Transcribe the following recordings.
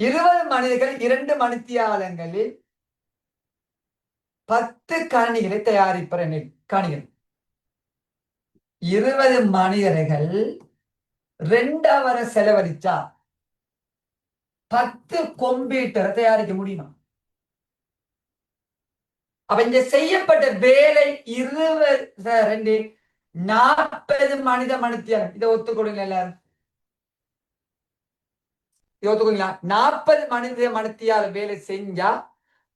20 மனிதர்கள் 2 மணித்தியாலங்களில் 10 கணினிகளை தயாரிப்பர் கணிகள். 20 மனிதர்கள் 2 அவரை செலவழிச்சா 10 கம்ப்யூட்டரை தயாரிக்க முடியுமா? அப்ப இங்க செய்யப்பட்ட வேலை 40 மனித மணித்தியாலம். இதை ஒத்துக்கொடுங்க எல்லாரும். இதை ஒத்துக்கொடுங்களா? 40 மனித மணித்தியாலம் வேலை செஞ்சா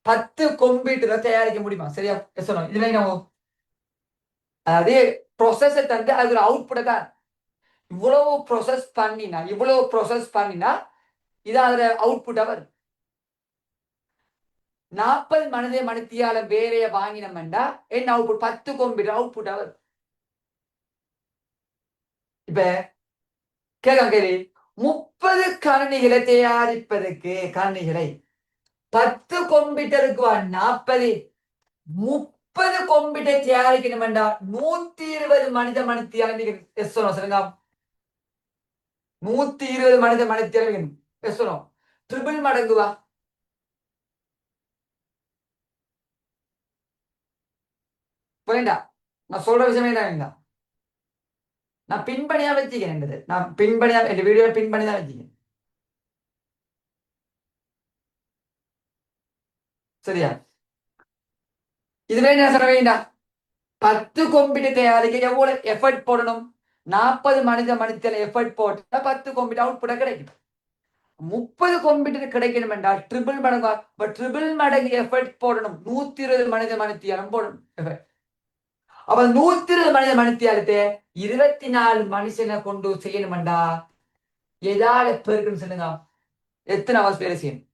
10 கம்ப்யூட்டரை தயாரிக்க முடியுமா? சரியா சொல்லணும். இதுல நம்ம அதாவது ப்ரொசஸை தந்து அது ஒரு அவுட்புட்டை தான். இவ்வளவு ப்ரொசஸ் பண்ணினா இது அதுல அவுட்புட்டா வரும். 40 மனித மணித்தியாலம் வேலையை வாங்கினோம்டா என்ன அவுட்புட்? 10 கம்ப்யூட்டர் அவுட்புட்டா வரும். இப்ப கேள்வி 30 கணினிகளை தயாரிப்பதற்கு கணினிகளை 10 கம்ப்யூட்டருக்கு 40 30 கம்ப்யூட்டர் தயாரிக்கணும் என்றால் 120 மனித மணித்தியாலம் சொல்லுங்க. 120 மனித மணித்தியாலம் சொல்லணும். ட்ரிபிள் மடங்குவா? புரியுண்டா? நான் சொல்ற விஷயம் என்ன? நான் பின்பணியா வச்சுக்கிறேன். நான் பின்பணியா என் வீடியோ பின்பணி தான் வச்சுக்கிறேன். சரியா? இதுவே என்ன சொல்ல வேண்டாம். 10 கம்ப்யூட்டர் தயாரிக்க எவ்வளவு எஃபர்ட் போடணும்? 40 மனித மணித்தியாலம் எஃபர்ட் போட்டா 10 கம்ப்யூட்டர் அவுட்புட்டா கிடைக்கும். 30 கம்ப்யூட்டர் கிடைக்கணும் என்றால் ட்ரிபிள் மடங்கு. ட்ரிபிள் மடங்கு எஃபர்ட் போடணும். 120 மனித மணித்தியாலம் போடணும். அப்ப 120 மனித மணித்தியாலத்தை 24 மனுஷனை கொண்டு செய்யணும்டா ஏதாவது பெருக்குன்னு சொல்லுங்க. எத்தனை அவர்ஸ் வேலை செய்யணும்?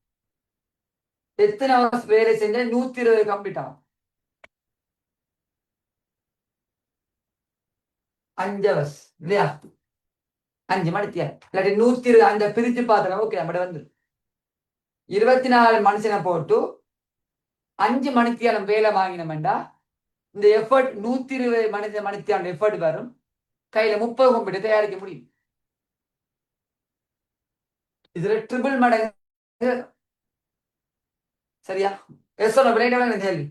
எத்தனை அவர்ஸ் வேலை செஞ்சா 120 கம்ப்ளீட் ஆகும்? 5 அவர்ஸ் இல்லையா? 5 மணித்தியாலம் இல்லாட்டி 120 அந்த பிரிச்சு பார்த்தோம். ஓகே, நம்ம வந்து 24 மனுஷனை போட்டு 5 மணித்தியாலம் வேலை வாங்கினோம்டா இந்த எஃபர்ட் 120 மணித்தியாலம் எஃபர்ட் வரும். கையில 30 கம்ப்யூட்டர் தயாரிக்க முடியும். இதுல ட்ரிபிள் மடங்கு. சரியா? கேள்வி